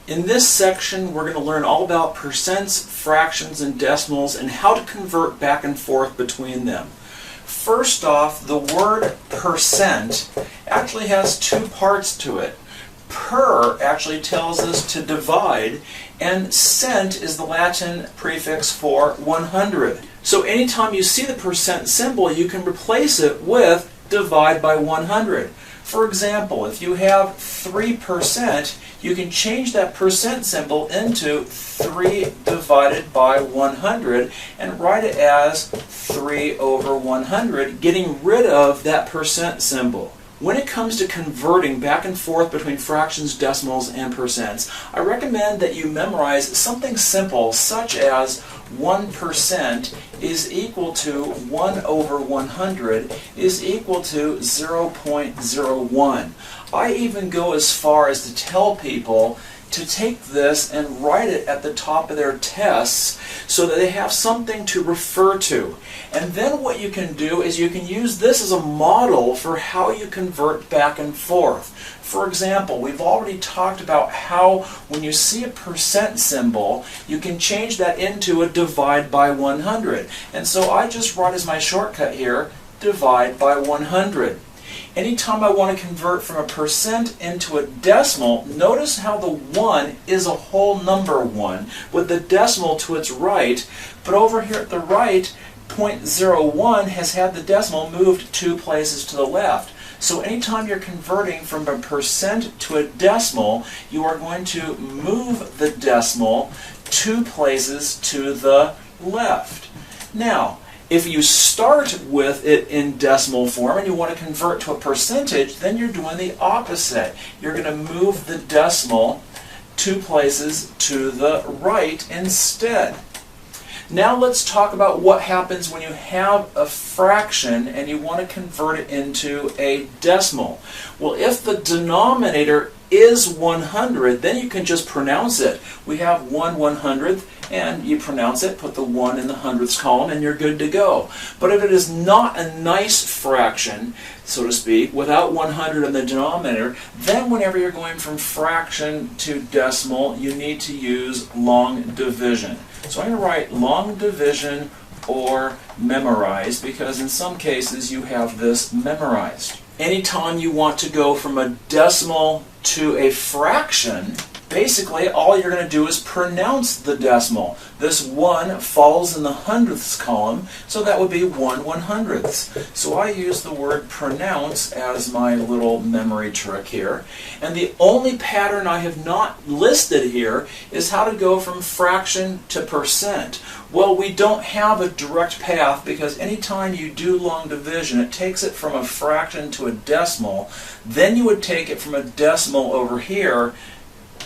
In this section, we're going to learn all about percents, fractions, and decimals, and how to convert back and forth between them. First off, the word percent actually has two parts to it. Per actually tells us to divide, and cent is the Latin prefix for 100. So anytime you see the percent symbol, you can replace it with divide by 100. For example, if you have 3%, you can change that percent symbol into 3 divided by 100 and write it as 3 over 100, getting rid of that percent symbol. When it comes to converting back and forth between fractions, decimals, and percents, I recommend that you memorize something simple such as 1% is equal to 1 over 100 is equal to 0.01. I even go as far as to tell people to take this and write it at the top of their tests so that they have something to refer to. And then what you can do is you can use this as a model for how you convert back and forth. For example, we've already talked about how when you see a percent symbol, you can change that into a divide by 100. And so I just write as my shortcut here, divide by 100. Anytime I want to convert from a percent into a decimal, notice how the 1 is a whole number 1 with the decimal to its right, but over here at the right, 0.01 has had the decimal moved 2 places to the left. So anytime you're converting from a percent to a decimal, you are going to move the decimal 2 places to the left. Now, if you start with it in decimal form and you want to convert to a percentage, then you're doing the opposite. You're going to move the decimal 2 places to the right instead. Now let's talk about what happens when you have a fraction and you want to convert it into a decimal. Well, if the denominator is 100, then you can just pronounce it. We have 1/100th, and you pronounce it, put the 1 in the hundredths column, and you're good to go. But if it is not a nice fraction, so to speak, without 100 in the denominator, then whenever you're going from fraction to decimal, you need to use long division. So I'm going to write long division or memorize, because in some cases you have this memorized. Anytime you want to go from a decimal to a fraction, basically all you're going to do is pronounce the decimal. This 1 falls in the hundredths column, so that would be 1/100th. So I use the word pronounce as my little memory trick here. And the only pattern I have not listed here is how to go from fraction to percent. Well, we don't have a direct path, because anytime you do long division, it takes it from a fraction to a decimal. Then you would take it from a decimal over here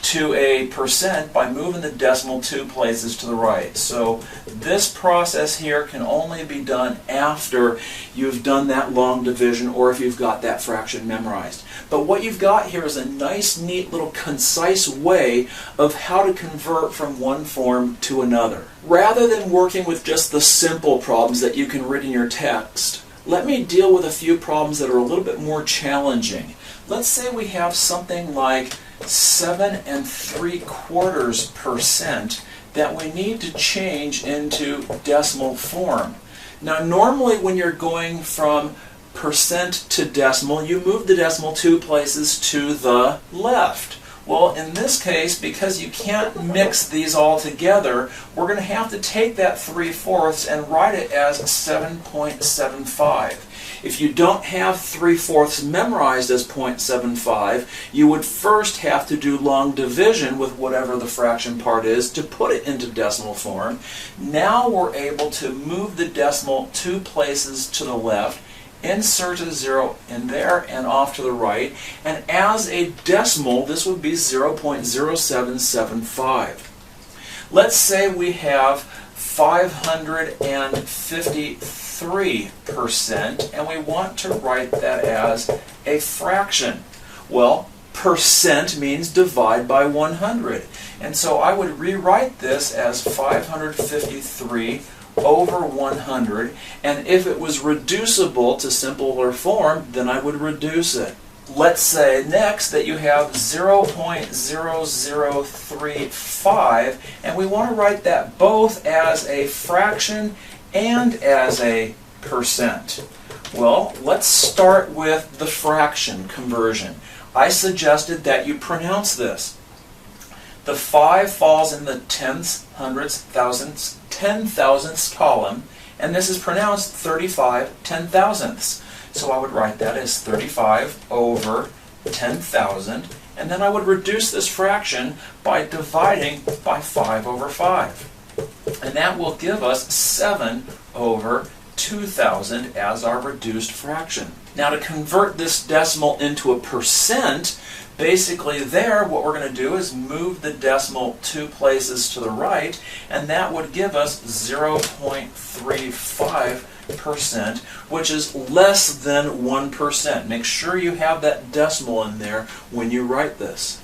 to a percent by moving the decimal 2 places to the right. So this process here can only be done after you've done that long division, or if you've got that fraction memorized. But what you've got here is a nice, neat, little concise way of how to convert from one form to another. Rather than working with just the simple problems that you can read in your text, let me deal with a few problems that are a little bit more challenging. Let's say we have something like 7 3/4% that we need to change into decimal form. Now normally when you're going from percent to decimal, you move the decimal 2 places to the left. Well, in this case, because you can't mix these all together, we're going to have to take that 3/4 and write it as 7.75. If you don't have 3/4 memorized as 0.75, you would first have to do long division with whatever the fraction part is to put it into decimal form. Now we're able to move the decimal 2 places to the left, insert a 0 in there and off to the right, and as a decimal, this would be 0.0775. Let's say we have 553%, and we want to write that as a fraction. Well, percent means divide by 100. And so I would rewrite this as 553 over 100, and if it was reducible to simpler form, then I would reduce it. let's say next that you have 0.0035, and we want to write that both as a fraction and as a percent. Well, let's start with the fraction conversion. I suggested that you pronounce this. The 5 falls in the tenths, hundredths, thousandths, 10,000ths column, and this is pronounced 35 10,000ths. So I would write that as 35 over 10,000, and then I would reduce this fraction by dividing by 5 over 5. And that will give us 7 over 2,000 as our reduced fraction. Now to convert this decimal into a percent, basically there what we're going to do is move the decimal 2 places to the right, and that would give us 0.35%, which is less than 1%. Make sure you have that decimal in there when you write this.